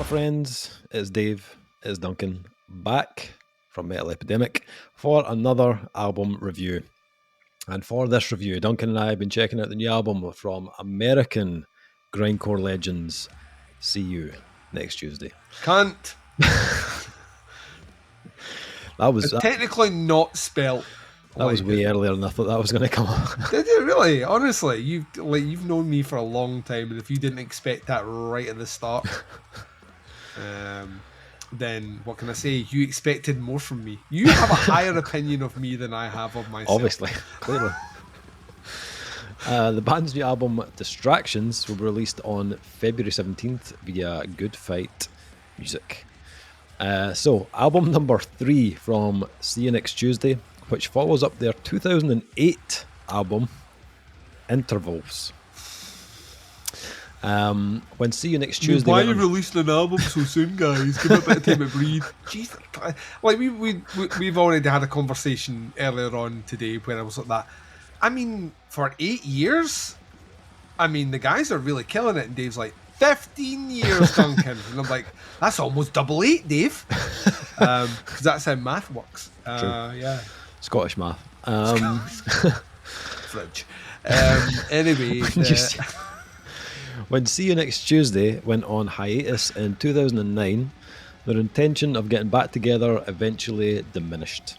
friends, it's Dave, it's Duncan, back from Metal Epidemic for another album review. And for this review, Duncan and I have been checking out the new album from American grindcore legends. See you next Tuesday. Cunt. That was It's technically not spelt. That was way earlier than I thought that was going to come up. Did you really? Honestly, you've known me for a long time, and if you didn't expect that right at the start, then what can I say? You expected more from me. You have a higher opinion of me than I have of myself. Obviously, clearly. The band's new album, Distractions, will be released on February 17th via Good Fight Music. So, album number 3 from See You Next Tuesday, which follows up their 2008 album, Intervals. When See You Next Tuesday... Why are you releasing an album so soon, guys? Give it a bit of time to breathe. Jesus. Like, we've already had a conversation earlier on today where I was like that. I mean, for 8 years? I mean, the guys are really killing it, and Dave's like, 15 years, Duncan. And I'm like, that's almost double 8, Dave. Because that's how math works. Yeah. Scottish math. Fridge. Anyway. When See You Next Tuesday went on hiatus in 2009, their intention of getting back together eventually diminished.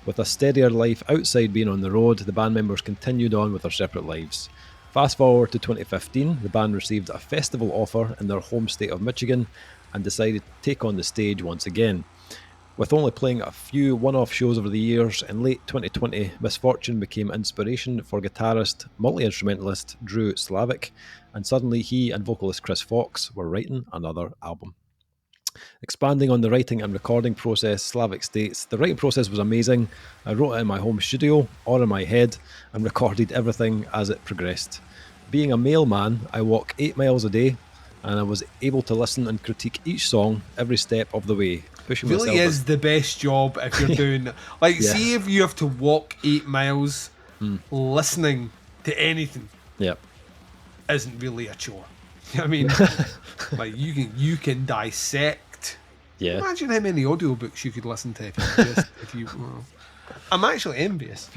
With a steadier life outside being on the road, the band members continued on with their separate lives. Fast forward to 2015, the band received a festival offer in their home state of Michigan and decided to take on the stage once again. With only playing a few one-off shows over the years, in late 2020, misfortune became inspiration for guitarist, multi-instrumentalist Drew Slavic, and suddenly he and vocalist Chris Fox were writing another album. Expanding on the writing and recording process, Slavic states, "The writing process was amazing. I wrote it in my home studio or in my head and recorded everything as it progressed. Being a mailman, I walk 8 miles a day, and I was able to listen and critique each song every step of the way. Pushing really myself is the best job if you're doing like Yeah. see if you have to walk 8 miles listening to anything isn't really a chore. I mean, like you can dissect. Yeah. Imagine how many audiobooks you could listen to if you well, I'm actually envious.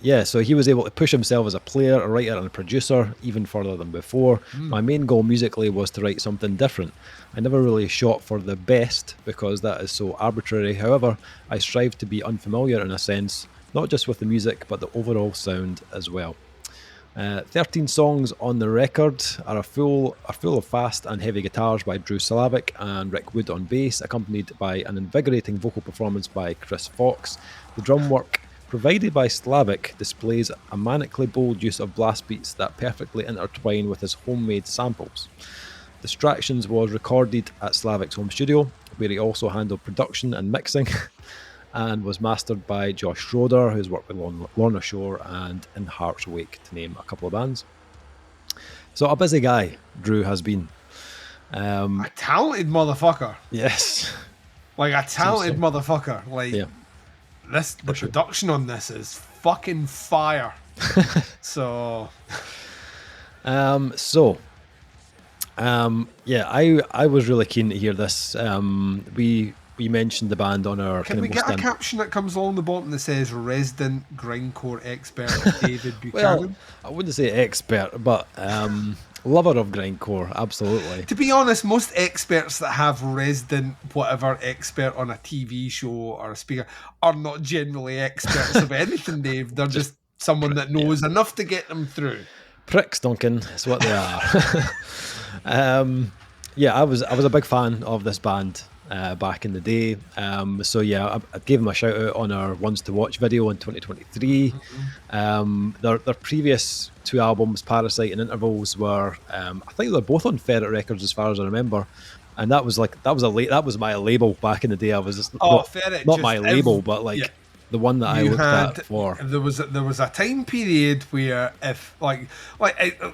Yeah, so he was able to push himself as a player, a writer, and a producer even further than before. My main goal musically was to write something different. I never really shot for the best because that is so arbitrary. However, I strive to be unfamiliar in a sense, not just with the music, but the overall sound as well. 13 songs on the record are full of fast and heavy guitars by Drew Slavic and Rick Wood on bass, accompanied by an invigorating vocal performance by Chris Fox. The drum work provided by Slavic displays a manically bold use of blast beats that perfectly intertwine with his homemade samples. Distractions was recorded at Slavic's home studio, where he also handled production and mixing, and was mastered by Josh Schroeder, who's worked with Lorna Shore and In Heart's Wake, to name a couple of bands. So a busy guy, Drew has been. A talented motherfucker. Yes. Like a talented motherfucker. Like Yeah. the production on this is fucking fire. So I was really keen to hear this. We mentioned the band on our can we get a caption that comes along the bottom that says resident grindcore expert David Buchanan? Well, I wouldn't say expert, but lover of grindcore, absolutely. To be honest, most experts that have resident whatever expert on a TV show or a speaker are not generally experts of anything, Dave. They're just someone that knows enough to get them through. Pricks, Duncan, is what they are. I was a big fan of this band back in the day. I gave them a shout out on our Ones to Watch video in 2023. Their previous 2 albums, Parasite and Intervals, were I think they're both on Ferret Records as far as I remember. And that was my label back in the day. I was just not my label, but the one that I looked at for. There was a time period where if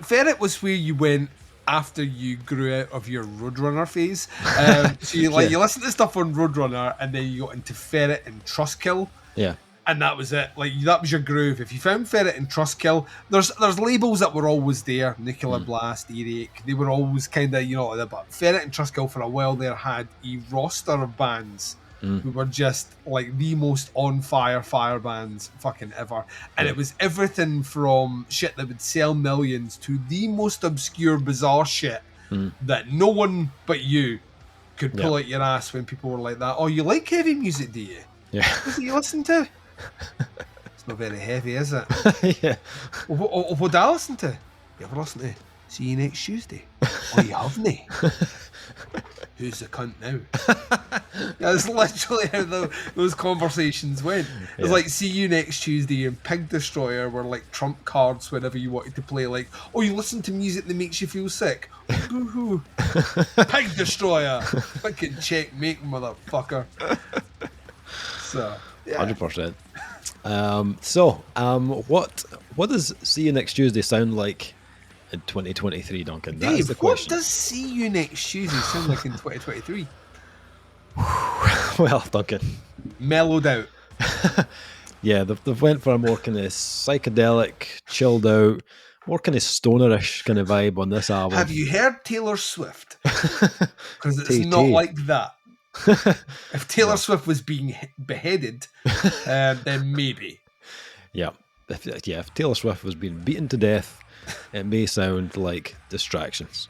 Ferret was where you went after you grew out of your Roadrunner phase. So you listen to stuff on Roadrunner and then you got into Ferret and Trustkill. Yeah. and that was it. Like, that was your groove. If you found Ferret and Trustkill, there's labels that were always there. Nuclear Blast, Earache, they were always kind of, you know, but Ferret and Trustkill for a while there had a roster of bands who were just like the most on fire bands fucking ever. And it was everything from shit that would sell millions to the most obscure, bizarre shit that no one but you could pull out your ass when people were like that. Oh, you like heavy music, do you? Yeah. What do you listen to? It's not very heavy, is it? Yeah. What do I listen to? You ever listen to See You Next Tuesday? Oh, you haven't? Who's the cunt now? That's literally how those conversations went. It was like See You Next Tuesday and Pig Destroyer were like trump cards whenever you wanted to play, like, oh, you listen to music that makes you feel sick? Woohoo! Pig Destroyer! Fucking checkmate, motherfucker. So, yeah. 100%. What does See You Next Tuesday sound like in 2023, Duncan? That is the question. What does See You Next Tuesday sound like in 2023? Well, Duncan. Mellowed out. Yeah, they've went for a more kind of psychedelic, chilled out, more kind of stonerish kind of vibe on this album. Have you heard Taylor Swift? Because it's not like that. If Taylor Swift was being beheaded, then maybe. Yeah. If Taylor Swift was being beaten to death, it may sound like Distractions.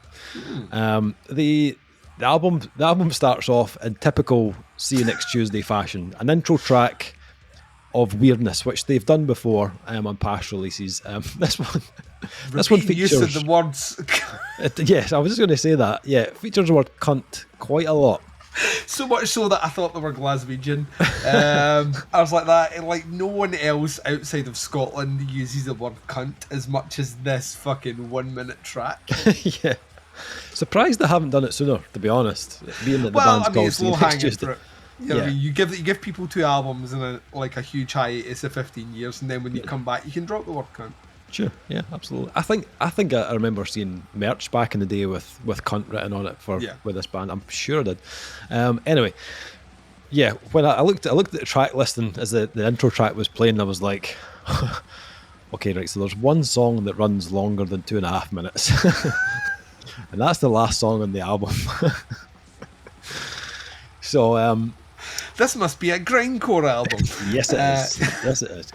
The album starts off in typical See You Next Tuesday fashion. An intro track of weirdness, which they've done before on past releases. This one features use of the words. Yes, I was just going to say that. Yeah, it features the word cunt quite a lot. So much so that I thought they were Glaswegian. I was like that. And like, no one else outside of Scotland uses the word cunt as much as this fucking 1 minute track. Yeah. Surprised they haven't done it sooner, to be honest. Being that the band's called it's low hanging fruit. You know yeah. what I mean? You give people 2 albums and a huge hiatus of 15 years, and then when you come back, you can drop the word cunt. Sure, yeah, absolutely. I think I remember seeing merch back in the day with cunt written on it with this band. I'm sure I did. Anyway, yeah, when I looked at the track listing as the intro track was playing, I was like, okay, right, so there's one song that runs longer than 2.5 minutes. And that's the last song on the album. So this must be a grindcore album. Yes, it is. Yes, it is.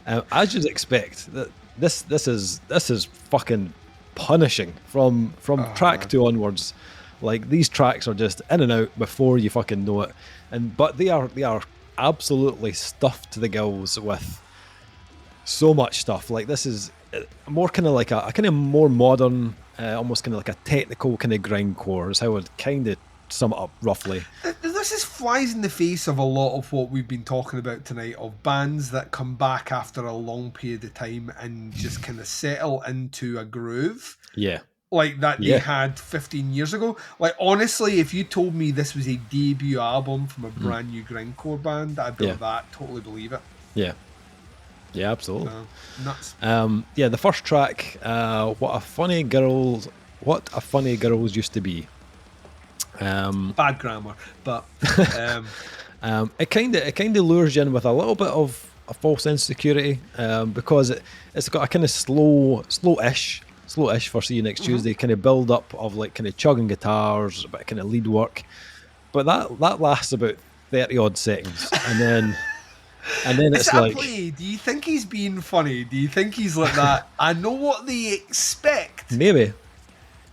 As you'd expect, that this is fucking punishing from track 2 onwards. Like, these tracks are just in and out before you fucking know it, but they are absolutely stuffed to the gills with so much stuff. Like, this is more kind of like a kind of more modern, almost kind of like a technical kind of grindcore is how I'd kind of sum it up roughly. This is flies in the face of a lot of what we've been talking about tonight, of bands that come back after a long period of time and just kind of settle into a groove. Yeah. Like that they had 15 years ago. Like, honestly, if you told me this was a debut album from a brand new grindcore band, I'd be like that, totally believe it. Yeah. Yeah, absolutely. Nuts. Yeah, the first track, What a Funny Girls Used to Be. Bad grammar, but it kind of lures you in with a little bit of a false insecurity, because it's got a kind of slow-ish for See You Next Tuesday kind of build up of like kind of chugging guitars, a bit of kind of lead work, but that lasts about 30 odd seconds, and then it's like, do you think he's being funny? Do you think he's like that? I know what they expect. Maybe.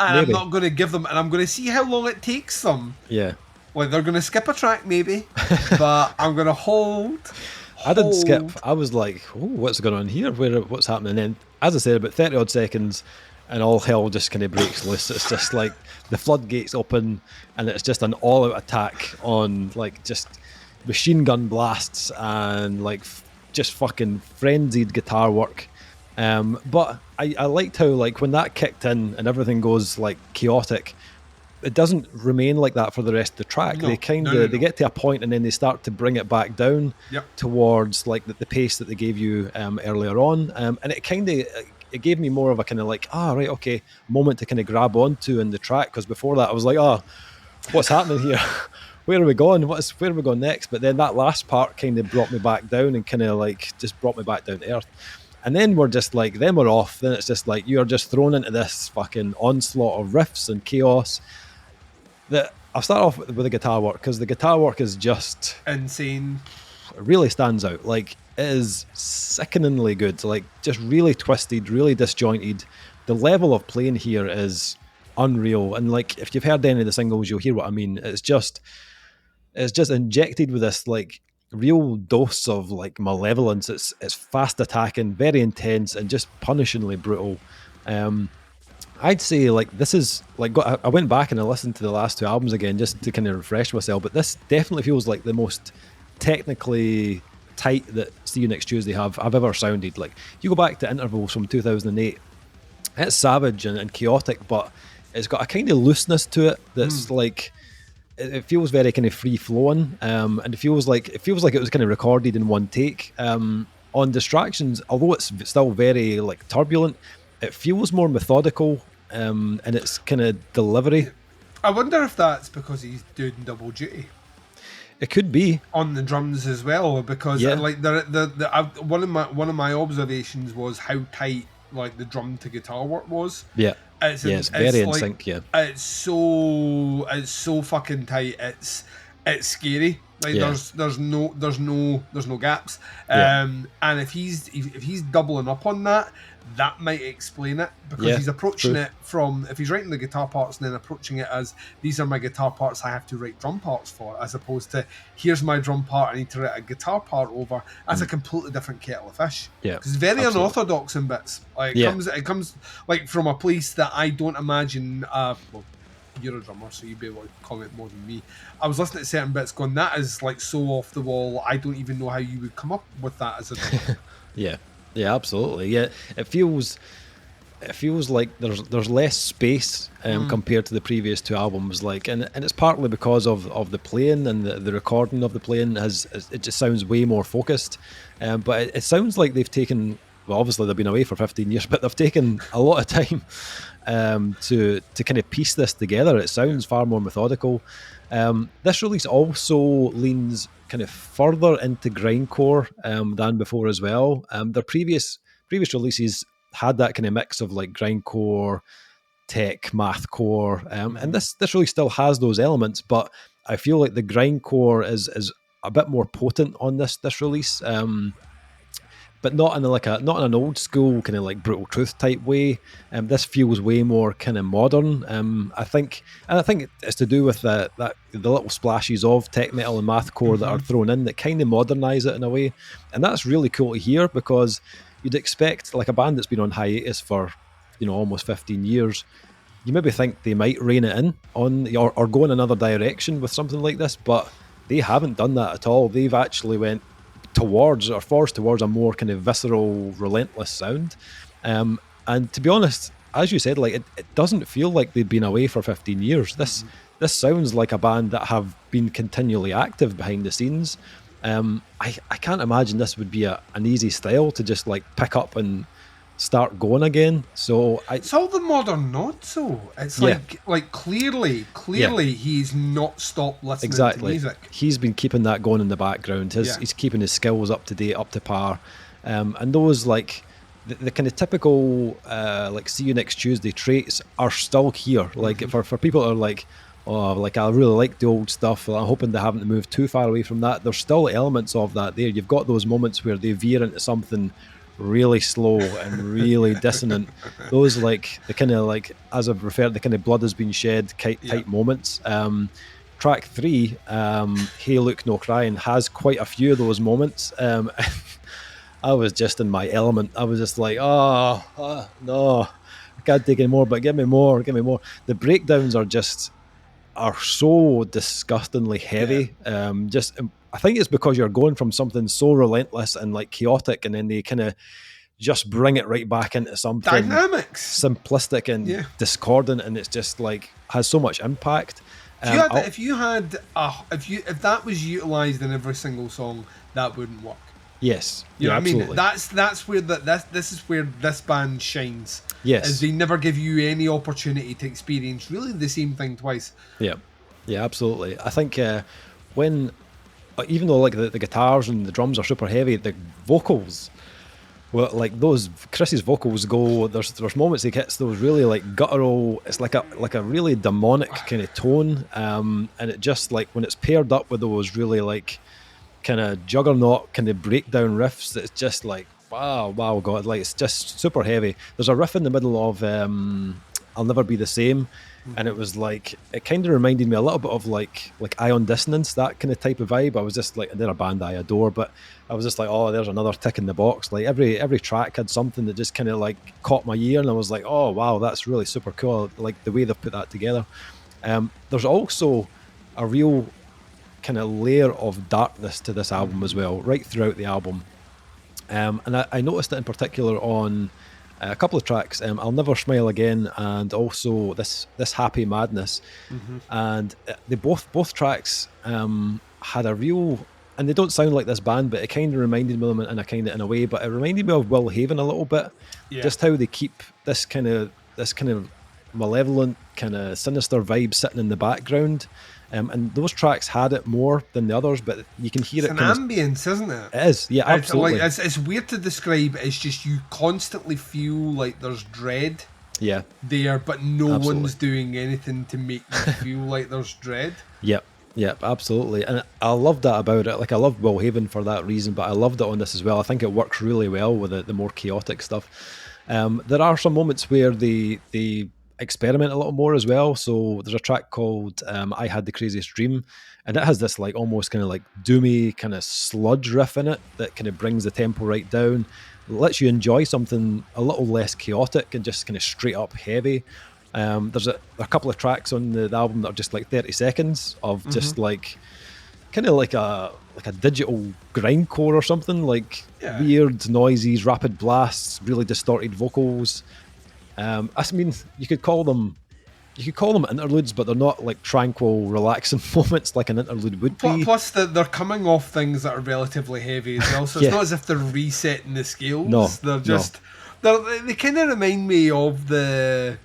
And I'm not going to give them, and I'm going to see how long it takes them. Yeah. Like, they're going to skip a track maybe, but I'm going to hold. I didn't skip. I was like, oh, what's going on here? What's happening? And then, as I said, about 30 odd seconds, and all hell just kind of breaks loose. It's just like the floodgates open, and it's just an all-out attack on like just machine gun blasts and like just fucking frenzied guitar work. But I liked how, like, when that kicked in and everything goes like chaotic, it doesn't remain like that for the rest of the track. No, they get to a point and then they start to bring it back down towards like the pace that they gave you earlier on, and it gave me more of a kind of like, right, okay, moment to kind of grab onto in the track, because before that I was like, what's happening here? where are we going? Where are we going next? But then that last part kind of brought me back down and kind of like just brought me back down to earth. And then we're just like, then we're off. Then it's just like you're just thrown into this fucking onslaught of riffs and chaos. That I'll start off with the guitar work, because the guitar work is just insane. It really stands out. Like, it is sickeningly good. Like, just really twisted, really disjointed. The level of playing here is unreal. And like, if you've heard any of the singles, you'll hear what I mean. It's just injected with this like real dose of like malevolence. It's fast attacking, very intense, and just punishingly brutal. I'd say like this is like, I went back and I listened to the last two albums again just to kind of refresh myself, but this definitely feels like the most technically tight that See You Next Tuesday I've ever sounded. Like, you go back to Intervals from 2008, it's savage and chaotic, but it's got a kind of looseness to it that's like, it feels very kind of free flowing, and it feels like it was kind of recorded in one take. On Distractions, although it's still very like turbulent, it feels more methodical in its kind of delivery. I wonder if that's because he's doing double duty. It could be on the drums as well, because like one of my observations was how tight like the drum to guitar work was. Yeah, it's very in sync. Yeah, it's so fucking tight. It's scary. Like there's no gaps. And if he's doubling up on that, that might explain it, because he's approaching it from, if he's writing the guitar parts and then approaching it as, these are my guitar parts I have to write drum parts for, as opposed to, here's my drum part I need to write a guitar part over. That's a completely different kettle of fish. Yeah, because it's very unorthodox in bits. Like it comes like from a place that I don't imagine. Well, you're a drummer, so you'd be able to comment more than me. I was listening to certain bits going, that is like so off the wall, I don't even know how you would come up with that as a drummer. Yeah, absolutely. Yeah, it feels like there's less space compared to the previous two albums. Like, and it's partly because of the playing and the recording of the playing it just sounds way more focused. But it sounds like they've taken, well, obviously they've been away for 15 years, but they've taken a lot of time to kind of piece this together. It sounds far more methodical. This release also leans kind of further into grindcore than before as well. Their previous releases had that kind of mix of like grindcore, tech, mathcore, and this really still has those elements, but I feel like the grindcore is a bit more potent on this release. But not in not in an old school kind of like Brutal Truth type way. This feels way more kind of modern. I think it's to do with the little splashes of tech metal and mathcore that are thrown in that kind of modernise it in a way, and that's really cool to hear, because you'd expect like a band that's been on hiatus for almost 15 years. You maybe think they might rein it in or go in another direction with something like this, but they haven't done that at all. They've actually went forced towards a more kind of visceral, relentless sound. And to be honest, as you said, like it doesn't feel like they've been away for 15 years. This sounds like a band that have been continually active behind the scenes. I can't imagine this would be an easy style to just like pick up and start going again. So it's all the modern nods. So it's like clearly he's not stopped listening to music. He's been keeping that going in the background. He's keeping his skills up to date, up to par, and those like the kind of typical like See You Next Tuesday traits are still here. Like for people that are like, oh, like I really like the old stuff, I'm hoping they haven't moved too far away from that. There's still elements of that there. You've got those moments where they veer into something really slow and really dissonant. Those like the kind of like, as I've referred, the kind of blood has been shed type moments. Track 3, Hey Look No Crying, has quite a few of those moments. I was just in my element. I was just like, no, I can't take any more, but give me more. The breakdowns are so disgustingly heavy. I think it's because you're going from something so relentless and like chaotic, and then they kind of just bring it right back into something dynamics, simplistic and discordant, and it's just like has so much impact. If that was utilized in every single song, that wouldn't work. Yes, you know what absolutely. I mean. That's where this is where this band shines. Yes, is they never give you any opportunity to experience really the same thing twice. Yeah. Yeah, absolutely. I think when, even though like the guitars and the drums are super heavy, the vocals, well, like those Chris's vocals go. There's moments he gets those really like guttural. It's like a really demonic kind of tone, and it just like when it's paired up with those really like kind of juggernaut kind of breakdown riffs. It's just like wow, God, like it's just super heavy. There's a riff in the middle of "I'll Never Be the Same," and it was like it kind of reminded me a little bit of like Ion Dissonance, that kind of type of vibe. I was just like, they're a band I adore, but I was just like, oh, there's another tick in the box. Like every track had something that just kind of like caught my ear, and I was like, oh wow, that's really super cool. Like the way they've put that together. There's also a real kind of layer of darkness to this album as well, right throughout the album. And I noticed it in particular on a couple of tracks, "I'll Never Smile Again" and also this "Happy Madness," and they both tracks had a real, and they don't sound like this band, but it kind of reminded me of them in a way, but it reminded me of Will Haven a little bit, just how they keep this kind of malevolent, kind of sinister vibe sitting in the background. And those tracks had it more than the others, but you can hear It's it. an ambience, isn't it? It is, yeah, absolutely. It's weird to describe. It's just you constantly feel like there's dread. Yeah, there, but no absolutely. one's doing anything to make you feel like there's dread. Yep, absolutely. And I love that about it. Like I loved Will Haven for that reason, but I loved it on this as well. I think it works really well with the more chaotic stuff. There are some moments where they experiment a little more as well. So there's a track called "I Had the Craziest Dream," and it has this like almost kind of like doomy kind of sludge riff in it that kind of brings the tempo right down, lets you enjoy something a little less chaotic and just kind of straight up heavy. There's a couple of tracks on the album that are just like 30 seconds of just like kind of like a digital grindcore or something, like weird noises, rapid blasts, really distorted vocals. I mean, you could call them interludes, but they're not like tranquil, relaxing moments like an interlude would be. Plus, they're coming off things that are relatively heavy as well, so it's not as if they're resetting the scales. No, they're just they kind of remind me of the.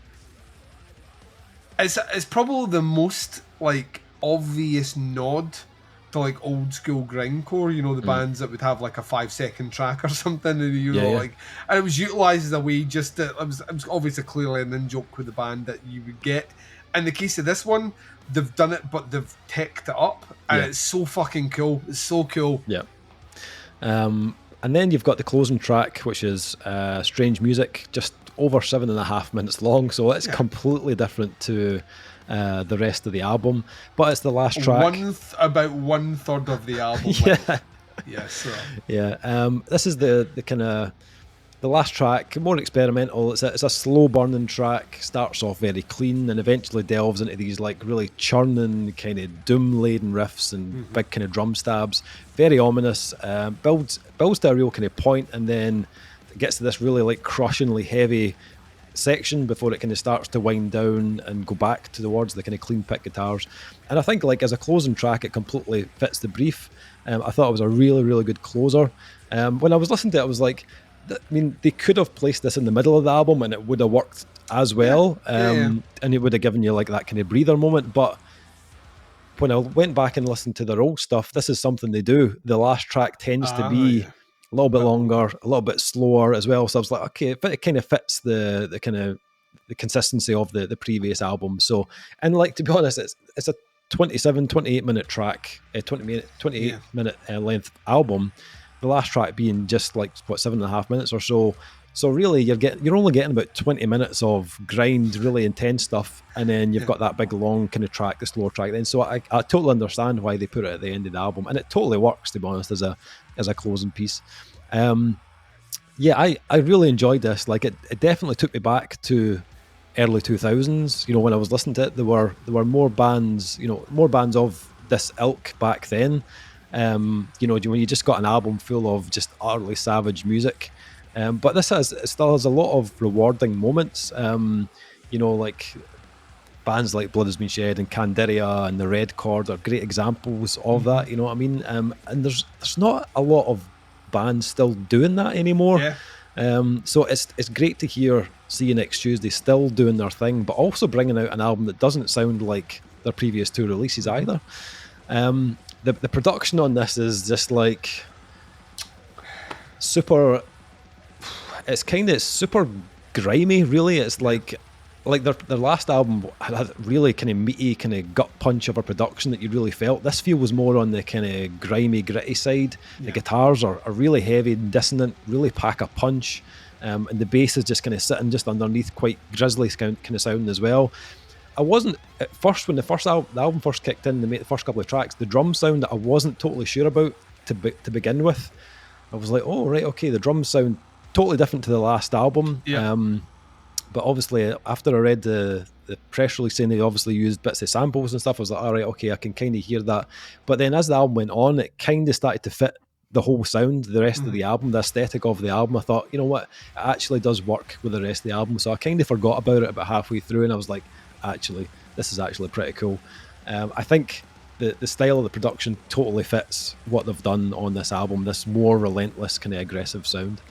It's probably the most like obvious nod to like old school grindcore, you know, the bands that would have like a 5-second track or something, and you know, like, and it was utilized as a way just to, it was obviously clearly an in-joke with the band that you would get. In the case of this one, they've done it, but they've teched it up, and it's so fucking cool. It's so cool. Yeah. And then you've got the closing track, which is Strange Music, just over 7.5 minutes long, so it's completely different to the rest of the album, but it's the last track. About 1/3 of the album. Yes. This is the kind of the last track, more experimental. It's a slow burning track, starts off very clean and eventually delves into these like really churning kind of doom laden riffs and big kind of drum stabs, very ominous, builds to a real kind of point, and then it gets to this really like crushingly heavy section before it kind of starts to wind down and go back towards the kind of clean pick guitars. And I think like as a closing track, it completely fits the brief. I thought it was a really, really good closer. When I was listening to it, I was like, I mean, they could have placed this in the middle of the album and it would have worked as well. And it would have given you like that kind of breather moment. But when I went back and listened to their old stuff, this is something they do. The last track tends to be a little bit longer, a little bit slower as well. So I was like, okay, it kind of fits the kind of the consistency of the previous album. So, and like, to be honest, it's a 28 minute track, 28 minute length album. The last track being just like 7.5 minutes or so. So really, you're only getting about 20 minutes of grind, really intense stuff, and then you've got that big long kind of track, the slower track. Then, so I totally understand why they put it at the end of the album, and it totally works, to be honest, as a closing piece. I really enjoyed this. Like it definitely took me back to early 2000s. You know, when I was listening to it, there were more bands, more bands of this ilk back then. When you just got an album full of just utterly savage music. But it still has a lot of rewarding moments. Like bands like Blood Has Been Shed and Candiria and the Red Chord are great examples of that. You know what I mean? And there's not a lot of bands still doing that anymore. So it's great to see Next Tuesday still doing their thing, but also bringing out an album that doesn't sound like their previous 2 releases either. The production on this is just like super. It's super grimy, really. It's like their last album had really kind of meaty, kind of gut punch of a production that you really felt. This feels more on the kind of grimy, gritty side. The guitars are really heavy and dissonant, really pack a punch, and the bass is just kind of sitting just underneath, quite grisly kind of sound as well. I wasn't at first when the album first kicked in, the first couple of tracks, the drum sound that I wasn't totally sure about to begin with. I was like, oh right, okay, the drums sound totally different to the last album. Yeah. But obviously, after I read the press release saying they obviously used bits of samples and stuff, I was like, all right, okay, I can kind of hear that. But then as the album went on, it kind of started to fit the whole sound, the rest of the album, the aesthetic of the album. I thought, you know what, it actually does work with the rest of the album. So I kind of forgot about it about halfway through, and I was like, actually, this is actually pretty cool. I think the style of the production totally fits what they've done on this album, this more relentless kind of aggressive sound.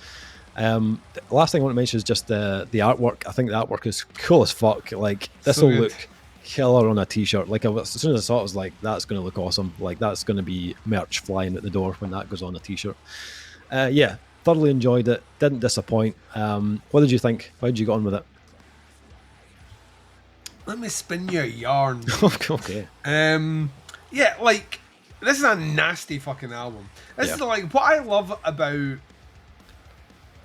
The last thing I want to mention is just the artwork. I think the artwork is cool as fuck. Like, this will look killer on a t-shirt. Like, as soon as I saw it, I was like, that's going to look awesome. Like, that's going to be merch flying at the door when that goes on a t-shirt. Yeah, thoroughly enjoyed it. Didn't disappoint. What did you think? How did you get on with it? Let me spin you a yarn. Okay. Yeah, like, this is a nasty fucking album. This is like what I love about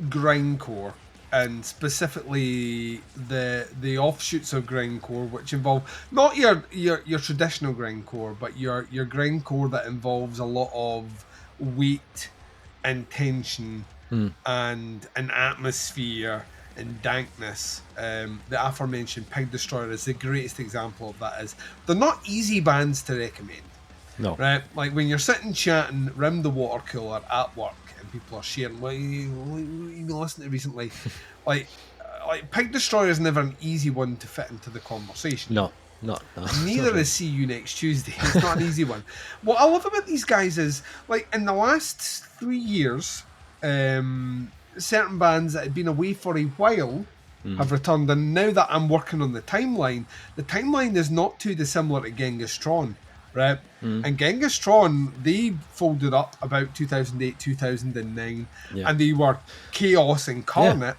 Grindcore, and specifically the offshoots of Grindcore, which involve not your traditional Grindcore, but your Grindcore that involves a lot of weight and tension and an atmosphere and dankness. The aforementioned Pig Destroyer is the greatest example of that. Is they're not easy bands to recommend. No. Right? Like when you're sitting chatting round the water cooler at work and people are sharing what you've been listening to recently, like Pig Destroyer is never an easy one to fit into the conversation. No. Neither is See You Next Tuesday. It's not an easy one. What I love about these guys is, like, in the last 3 years, certain bands that had been away for a while have returned, and now that I'm working on the timeline is not too dissimilar to Genghis Tron, right? And Genghis Tron, they folded up about 2008, 2009, and they were chaos incarnate.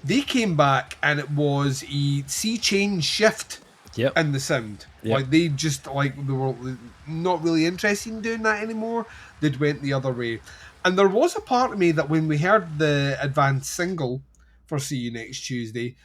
They came back and it was a sea change shift in the sound. Like, they just, like, they were not really interested in doing that anymore. They'd went the other way. And there was a part of me that when we heard the advanced single for See You Next Tuesday,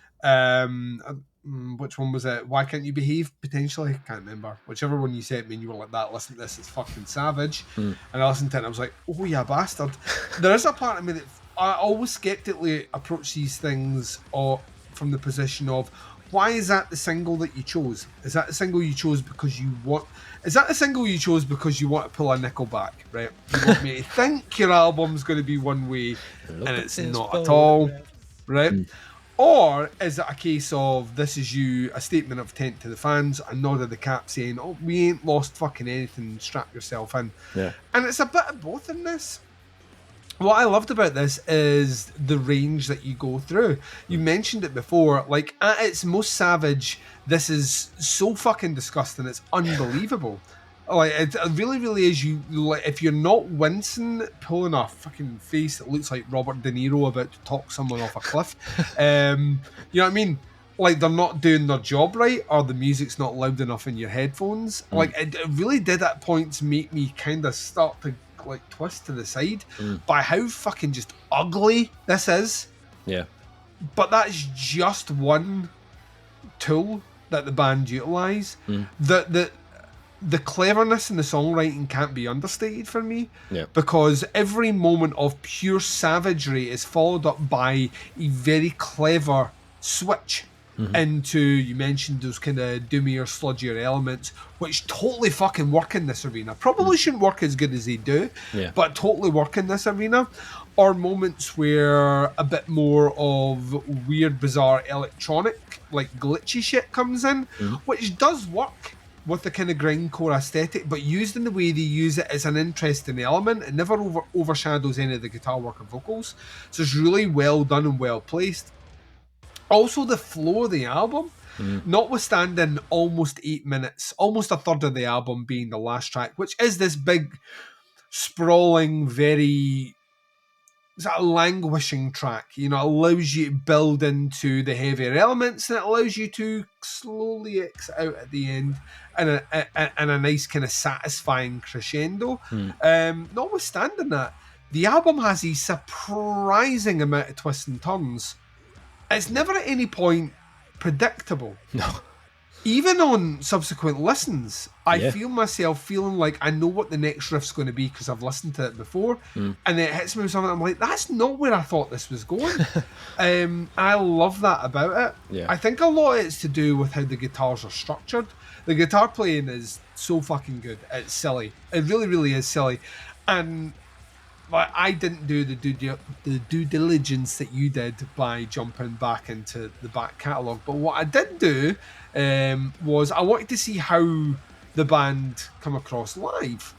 which one was it? Why Can't You Behave? Potentially, I can't remember. Whichever one you sent me, and you were like, "That, listen to this, it's fucking savage." And I listened to it, and I was like, "Oh yeah, bastard." There is a part of me that I always skeptically approach these things from the position of, why is that the single that you chose? Is that the single you chose because you want? Is that the single you chose because you want to pull a Nickelback, right? You want me to think your album's going to be one way, and it's not at all, right? Or is it a case of, this is you, a statement of intent to the fans, a nod of the cap saying, oh, we ain't lost fucking anything, strap yourself in. And it's a bit of both in this. What I loved about this is the range that you go through. You mentioned it before, like, at its most savage, this is so fucking disgusting, it's unbelievable. Like, it really, really is. You, like, if you're not wincing, pulling a fucking face that looks like Robert De Niro about to talk someone off a cliff, you know what I mean? Like, they're not doing their job right, or the music's not loud enough in your headphones. Like, it really did at points make me kind of start to, like, twist to the side by how fucking just ugly this is. Yeah. But that's just one tool that the band utilise. The cleverness in the songwriting can't be understated for me, because every moment of pure savagery is followed up by a very clever switch into, you mentioned those kind of doomier, sludgier elements, which totally fucking work in this arena. Probably shouldn't work as good as they do, but totally work in this arena. Or moments where a bit more of weird, bizarre electronic, like glitchy shit comes in, which does work with the kind of grindcore aesthetic, but used in the way they use it as an interesting element. It never overshadows any of the guitar work or vocals, so it's really well done and well placed. Also, the flow of the album, Notwithstanding almost 8 minutes, almost a third of the album being the last track, which is this big, sprawling, very sort of languishing track. You know, it allows you to build into the heavier elements, and it allows you to slowly exit out at the end in a nice kind of satisfying crescendo. Notwithstanding that, the album has a surprising amount of twists and turns. It's never at any point predictable. No. Even on subsequent listens, I feel myself feeling like I know what the next riff's going to be because I've listened to it before, and then it hits me with something. I'm like, that's not where I thought this was going. I love that about it. Yeah. I think a lot of it's to do with how the guitars are structured. The guitar playing is so fucking good. It's silly. It really, really is silly. And I didn't do the due diligence that you did by jumping back into the back catalogue. But what I did do was I wanted to see how the band come across live.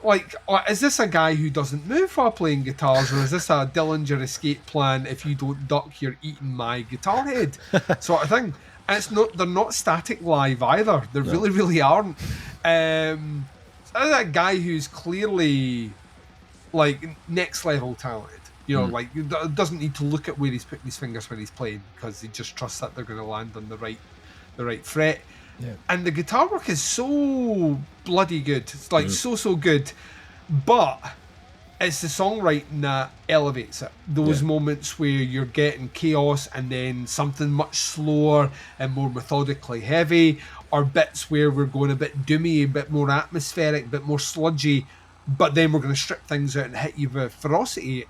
Like, is this a guy who doesn't move while playing guitars, or is this a Dillinger escape plan? If you don't duck, you're eating my guitar head, sort of thing. And it's not; they're not static live either. They really, really aren't. So that guy who's clearly like next level talented, you know, like doesn't need to look at where he's putting his fingers when he's playing because he just trusts that they're going to land on the right fret. And the guitar work is so bloody good. It's like so good, but it's the songwriting that elevates it. Those moments where you're getting chaos and then something much slower and more methodically heavy, or bits where we're going a bit doomy, a bit more atmospheric, a bit more sludgy, but then we're going to strip things out and hit you with ferocity.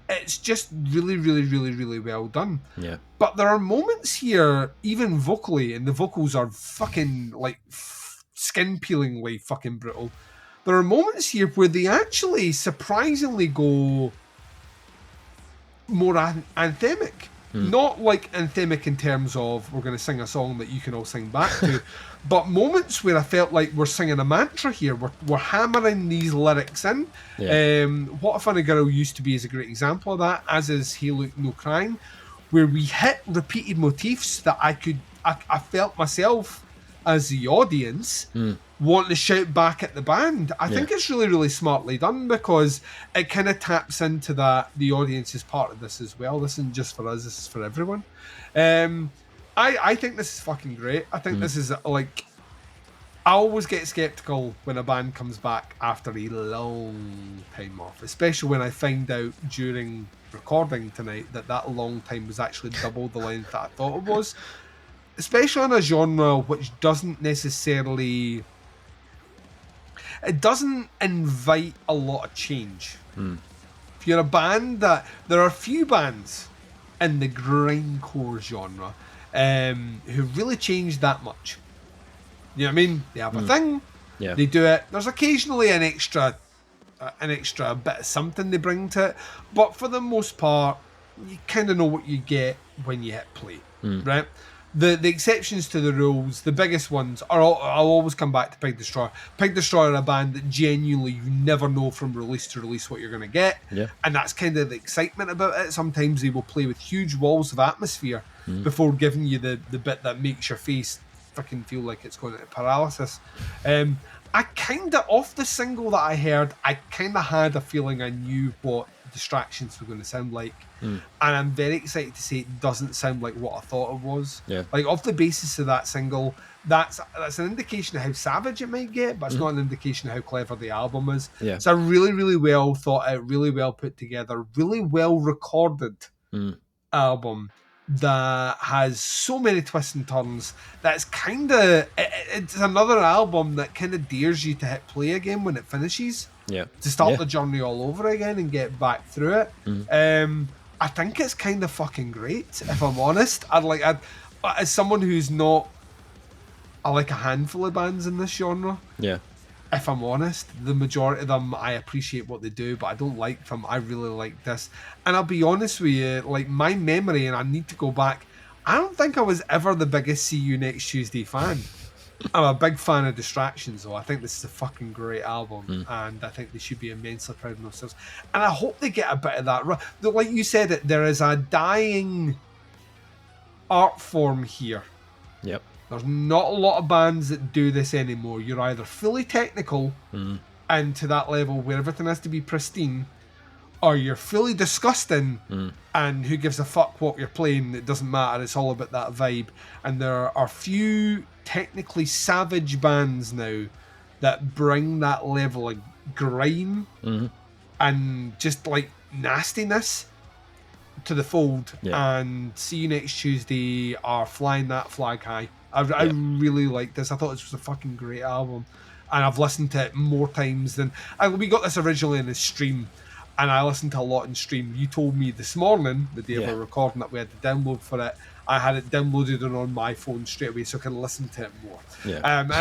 It's just really, really, really, really well done. Yeah. But there are moments here, even vocally, and the vocals are fucking like skin-peelingly fucking brutal. There are moments here where they actually surprisingly go more anthemic. Not like anthemic in terms of we're going to sing a song that you can all sing back to, but moments where I felt like we're singing a mantra here. We're hammering these lyrics in. What a Funny Girl Used to Be is a great example of that, as is Hey Look No Crying, where we hit repeated motifs that I felt myself as the audience wanting to shout back at the band. I think it's really, really smartly done because it kind of taps into that the audience is part of this as well. This isn't just for us, this is for everyone. I think this is fucking great. I think this is like, I always get skeptical when a band comes back after a long time off, especially when I find out during recording tonight that long time was actually double the length that I thought it was. Especially in a genre which doesn't necessarily... It doesn't invite a lot of change. If you're a band that... There are few bands in the grindcore genre who really change that much. You know what I mean? They have a thing. They do it. There's occasionally an extra bit of something they bring to it. But for the most part, you kind of know what you get when you hit play. Right? The exceptions to the rules, the biggest ones, I'll always come back to Pig Destroyer. Pig Destroyer are a band that genuinely you never know from release to release what you're going to get. And that's kind of the excitement about it. Sometimes they will play with huge walls of atmosphere before giving you the bit that makes your face fucking feel like it's going into paralysis. I kind of, off the single that I heard, I kind of had a feeling I knew what Distractions were going to sound like. And I'm very excited to say it doesn't sound like what I thought it was. Like, off the basis of that single, that's an indication of how savage it might get, but it's not an indication of how clever the album is. It's a really, really well thought out, really well put together, really well recorded album that has so many twists and turns. That's kind of... It's another album that kind of dares you to hit play again when it finishes. To start the journey all over again and get back through it. I think it's kind of fucking great, if I'm honest. As someone who's not... I like a handful of bands in this genre. If I'm honest, the majority of them, I appreciate what they do, but I don't like them. I really like this. And I'll be honest with you, like, my memory, and I need to go back, I don't think I was ever the biggest See You Next Tuesday fan. I'm a big fan of Distractions, though. I think this is a fucking great album, and I think they should be immensely proud of themselves. And I hope they get a bit of that. Like you said, there is a dying art form here. Yep. There's not a lot of bands that do this anymore. You're either fully technical and to that level where everything has to be pristine, or you're fully disgusting and who gives a fuck what you're playing, it doesn't matter, it's all about that vibe. And there are few technically savage bands now that bring that level of grime and just like nastiness to the fold. And See You Next Tuesday are flying that flag high. I really like this. I thought this was a fucking great album, and I've listened to it more times than we got this originally in the stream, and I listened to a lot in stream. You told me this morning, the day of our recording, that we had the download for it. I had it downloaded and on my phone straight away, so I can listen to it more. And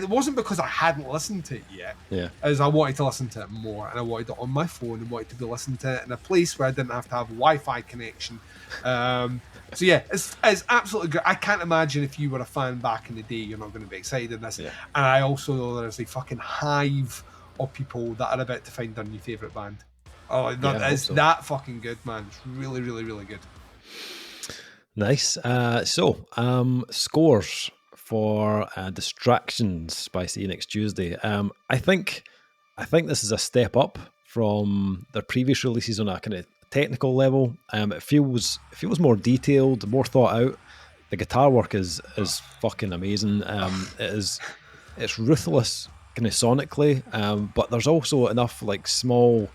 it wasn't because I hadn't listened to it yet. As I wanted to listen to it more, and I wanted it on my phone, and wanted to be listening to it in a place where I didn't have to have a Wi-Fi connection. So yeah, it's absolutely great. I can't imagine if you were a fan back in the day, you're not going to be excited in this. And I also know there's a fucking hive of people that are about to find their new favourite band. Oh, it's that fucking good, man. It's really, really, really good. Nice. Scores for Distractions by See You Next Tuesday. I think this is a step up from their previous releases on a kind of technical level. It feels more detailed, more thought out. The guitar work is fucking amazing. It's ruthless kind of sonically, but there's also enough like small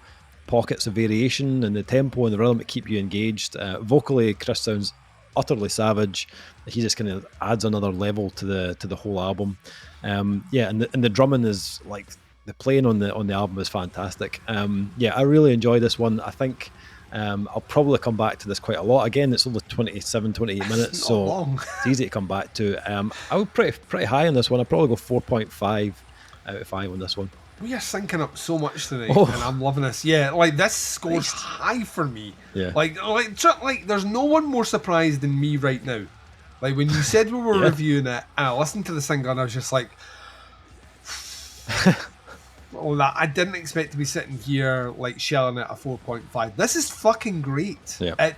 pockets of variation in the tempo and the rhythm to keep you engaged. Vocally, Chris sounds utterly savage. He just kind of adds another level to the whole album. And the drumming is like, the playing on the album is fantastic. I really enjoy this one. I think I'll probably come back to this quite a lot. Again, it's only 28 minutes, so long. It's easy to come back to. I would pretty high on this one. I'd probably go 4.5 out of 5 on this one. We are syncing up so much tonight, and I'm loving this. Yeah, like this scores high for me. Yeah, like there's no one more surprised than me right now. Like when you said we were reviewing it, and I listened to the single, and I was just like, I didn't expect to be sitting here like shelling it a 4.5. This is fucking great. Yeah. It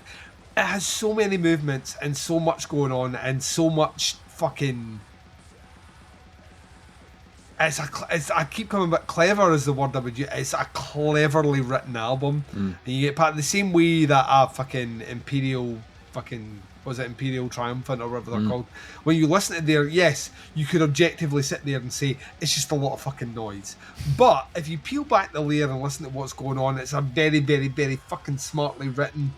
has so many movements and so much going on and so much fucking. I keep coming back. Clever is the word I would use. It's a cleverly written album. And you get part the same way that fucking Imperial Triumphant or whatever they're called. When you listen to there, yes, you could objectively sit there and say it's just a lot of fucking noise. But if you peel back the layer and listen to what's going on, it's a very, very, very fucking smartly written,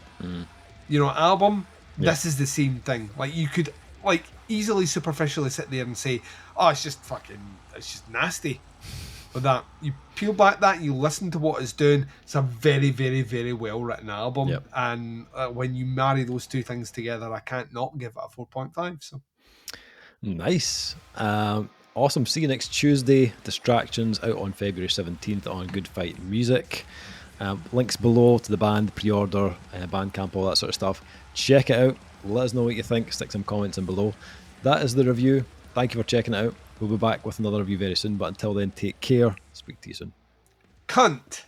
album. Yeah. This is the same thing. Like you could easily superficially sit there and say, oh, it's just nasty. But that you peel back that, you listen to what it's doing, it's a very, very, very well written album. Yep. And when you marry those two things together, I can't not give it a 4.5. So nice. Awesome. See You Next Tuesday. Distractions out on February 17th on Good Fight Music. Links below to the band, pre-order, Bandcamp, all that sort of stuff. Check it out. Let us know what you think. Stick some comments in below. That is the review. Thank you for checking it out. We'll be back with another review very soon, but until then, take care. Speak to you soon. Cunt.